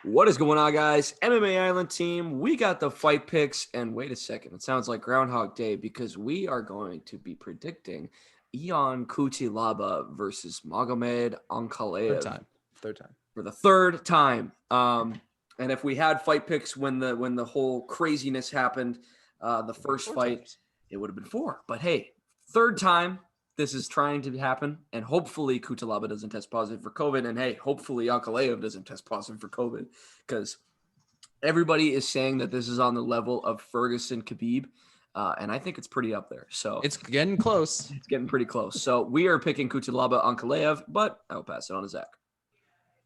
What is going on, guys? MMA Island team, we got the fight picks. And wait a second, it sounds like Groundhog Day because we are going to be predicting Ion Cutelaba versus Magomed Third Ankalaev time. Third time. for the third time. And if we had fight picks when the whole craziness happened, the first Four fight, times. it would have been four. But hey, third time this is trying to happen, and hopefully Cutelaba doesn't test positive for COVID, and hey, hopefully Ankalaev doesn't test positive for COVID, because everybody is saying that this is on the level of Ferguson Khabib, and I think it's pretty up there. So It's getting close. it's getting pretty close. So we are picking Cutelaba Ankalaev, but I'll pass it on to Zach.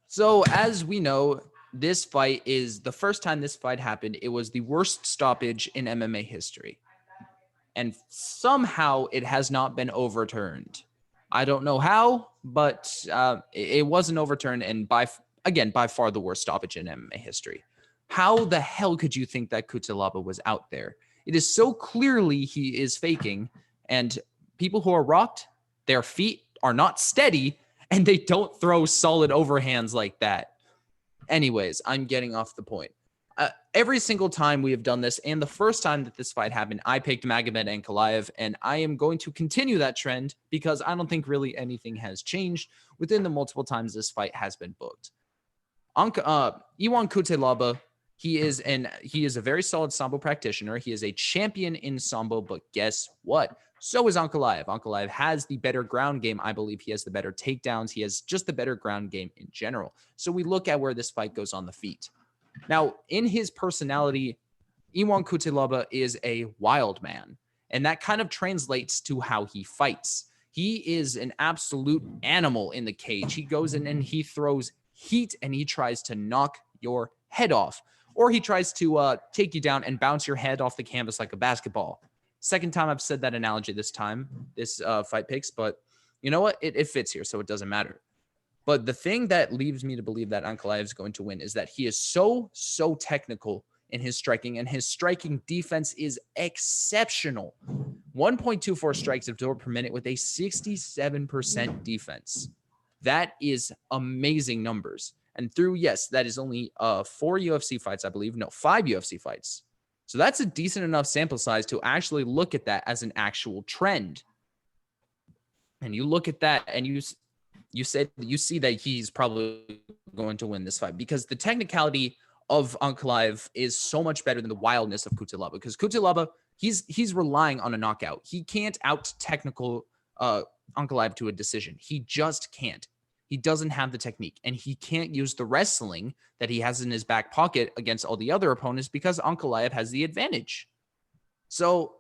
So as we know, this fight is the first time this fight happened. It was the worst stoppage in MMA history. And somehow it has not been overturned. I don't know how, but it wasn't overturned. And by far the worst stoppage in MMA history. How the hell could you think that Cutelaba was out there? It is so clearly he is faking. And people who are rocked, their feet are not steady and they don't throw solid overhands like that. Anyways, I'm getting off the point. Every single time we have done this, and the first time that this fight happened, I picked Magomed Ankalaev, and I am going to continue that trend because I don't think really anything has changed within the multiple times this fight has been booked. Ion Cutelaba, he is a very solid Sambo practitioner. He is a champion in Sambo, but guess what? So is Ankalaev. Ankalaev has the better ground game. I believe he has the better takedowns. He has just the better ground game in general. So we look at where this fight goes on the feet. Now, in his personality, Ion Cutelaba is a wild man, and that kind of translates to how he fights. He is an absolute animal in the cage. He goes in and he throws heat, and he tries to knock your head off, or he tries to take you down and bounce your head off the canvas like a basketball. Second time I've said that analogy this fight picks, but you know what? It fits here, so it doesn't matter. But the thing that leads me to believe that Ankalaev is going to win is that he is so technical in his striking, and his striking defense is exceptional. 1.24 strikes of door per minute with a 67% defense. That is amazing numbers. And that is only 4 UFC fights, I believe. No, 5 UFC fights. So that's a decent enough sample size to actually look at that as an actual trend. And you look at that and you see that he's probably going to win this fight because the technicality of Ankalaev is so much better than the wildness of Cutelaba. Because Cutelaba, he's relying on a knockout. He can't out technical Ankalaev to a decision. He just can't. He doesn't have the technique, and he can't use the wrestling that he has in his back pocket against all the other opponents because Ankalaev has the advantage. So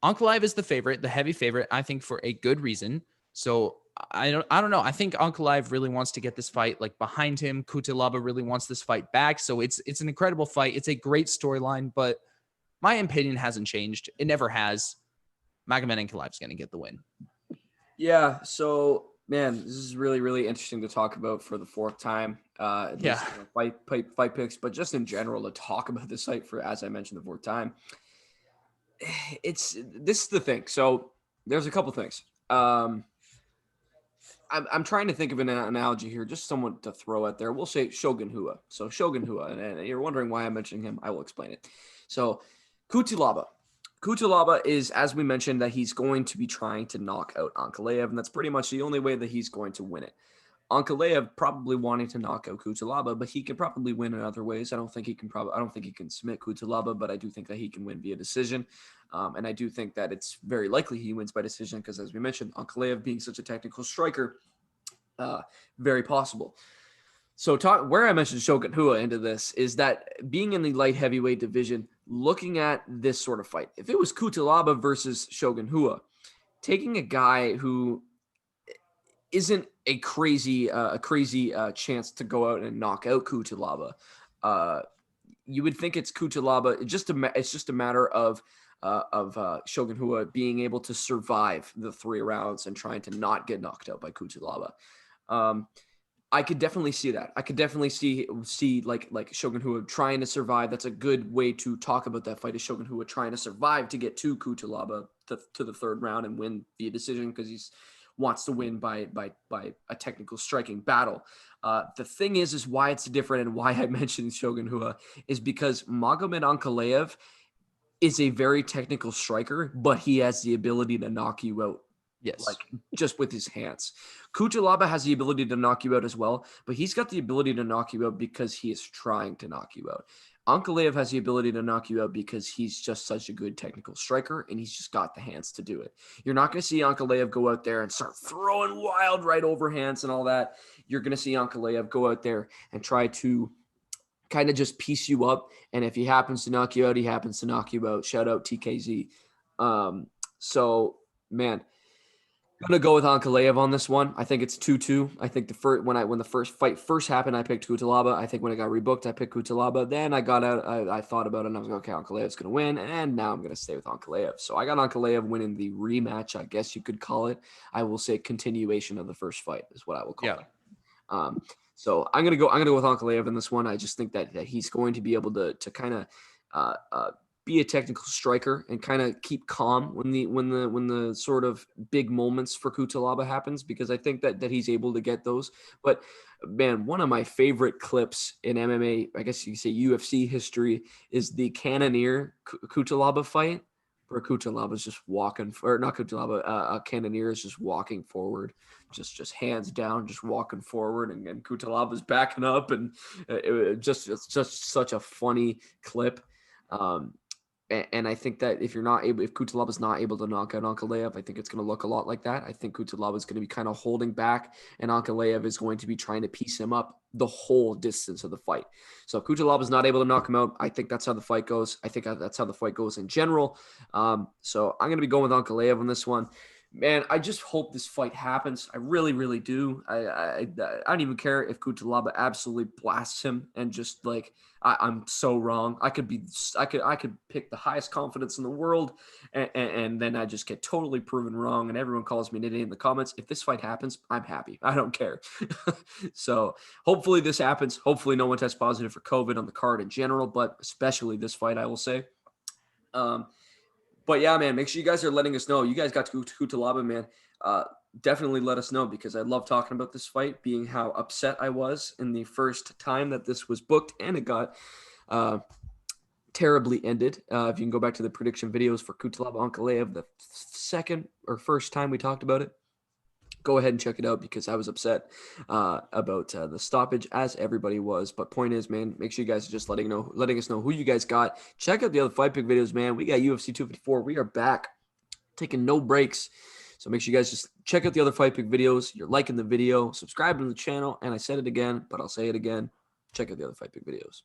Ankalaev is the favorite, the heavy favorite, I think, for a good reason. So I don't know. I think Ankalaev really wants to get this fight like behind him. Cutelaba really wants this fight back. So it's an incredible fight. It's a great storyline, but my opinion hasn't changed. It never has. Magomed Ankalaev is going to get the win. Yeah. So man, this is really, really interesting to talk about for the fourth time. Fight picks, but just in general to talk about this fight for, as I mentioned, the fourth time. This is the thing. So there's a couple things. I'm trying to think of an analogy here, just someone to throw out there. We'll say Shogun Rua. So Shogun Rua, and you're wondering why I'm mentioning him. I will explain it. So Cutelaba is, as we mentioned, that he's going to be trying to knock out Ankalaev, and that's pretty much the only way that he's going to win it. Ankalaev probably wanting to knock out Cutelaba, but he can probably win in other ways. I don't think he can submit Cutelaba, but I do think that he can win via decision. And I do think that it's very likely he wins by decision because, as we mentioned, Ankalaev being such a technical striker, very possible. So where I mentioned Shogun Rua into this is that being in the light heavyweight division, looking at this sort of fight, if it was Cutelaba versus Shogun Rua, taking a guy who isn't a crazy chance to go out and knock out Cutelaba, you would think it's Cutelaba. It's just a matter of Shogun Rua being able to survive the 3 rounds and trying to not get knocked out by Cutelaba. I could definitely see that. I could definitely see like Shogun Rua trying to survive. That's a good way to talk about that fight, is Shogun Rua trying to survive to get to Cutelaba to the 3rd round and win via decision, because he's wants to win by a technical striking battle. The thing is why it's different and why I mentioned Shogun Rua is because Magomed Ankalaev is a very technical striker, but he has the ability to knock you out. Yes. Like just with his hands. Cutelaba has the ability to knock you out as well, but he's got the ability to knock you out because he is trying to knock you out. Ankalaev has the ability to knock you out because he's just such a good technical striker and he's just got the hands to do it. You're not going to see Ankalaev go out there and start throwing wild right overhands and all that. You're going to see Ankalaev go out there and try to kind of just piece you up. And if he happens to knock you out, he happens to knock you out. Shout out TKZ. So, man, I'm gonna go with Ankalaev on this one. I think it's 2-2. I think when the first fight first happened, I picked Cutelaba. I think when it got rebooked, I picked Cutelaba. Then I got out. I thought about it, and I was like, okay, Ankalaev's gonna win, and now I'm gonna stay with Ankalaev. So I got Ankalaev winning the rematch, I guess you could call it. I will say continuation of the first fight is what I will call it. So I'm gonna go with Ankalaev in this one. I just think that he's going to be able to kind of be a technical striker and kind of keep calm when the sort of big moments for Cutelaba happens, because I think that he's able to get those. But man, one of my favorite clips in MMA, I guess you could say UFC history, is the Cannonier Cutelaba fight, where Cutelaba's just walking, or not Cutelaba, Cannonier is just walking forward, just hands down, just walking forward, and Cutelaba's backing up, and it's just such a funny clip. And I think that if Cutelaba is not able to knock out Ankalaev, I think it's going to look a lot like that. I think Cutelaba is going to be kind of holding back, and Ankalaev is going to be trying to piece him up the whole distance of the fight. So if Cutelaba is not able to knock him out, I think that's how the fight goes. I think that's how the fight goes in general. So I'm going to be going with Ankalaev on this one. Man, I just hope this fight happens. I really, really do. I don't even care if Cutelaba absolutely blasts him and just like I'm so wrong. I could pick the highest confidence in the world, and then I just get totally proven wrong, and everyone calls me an idiot in the comments. If this fight happens, I'm happy. I don't care. So hopefully this happens. Hopefully no one tests positive for COVID on the card in general, but especially this fight, I will say. But yeah, man, make sure you guys are letting us know. You guys got to go to Cutelaba, man. Definitely let us know, because I love talking about this fight, being how upset I was in the first time that this was booked, and it got terribly ended. If you can go back to the prediction videos for Cutelaba Ankalaev, the second or first time we talked about it, go ahead and check it out, because I was upset about the stoppage, as everybody was. But point is, man, make sure you guys are just letting us know who you guys got. Check out the other fight pick videos, man. We got UFC 254. We are back, taking no breaks. So make sure you guys just check out the other fight pick videos. You're liking the video, subscribe to the channel, and I said it again, but I'll say it again. Check out the other fight pick videos.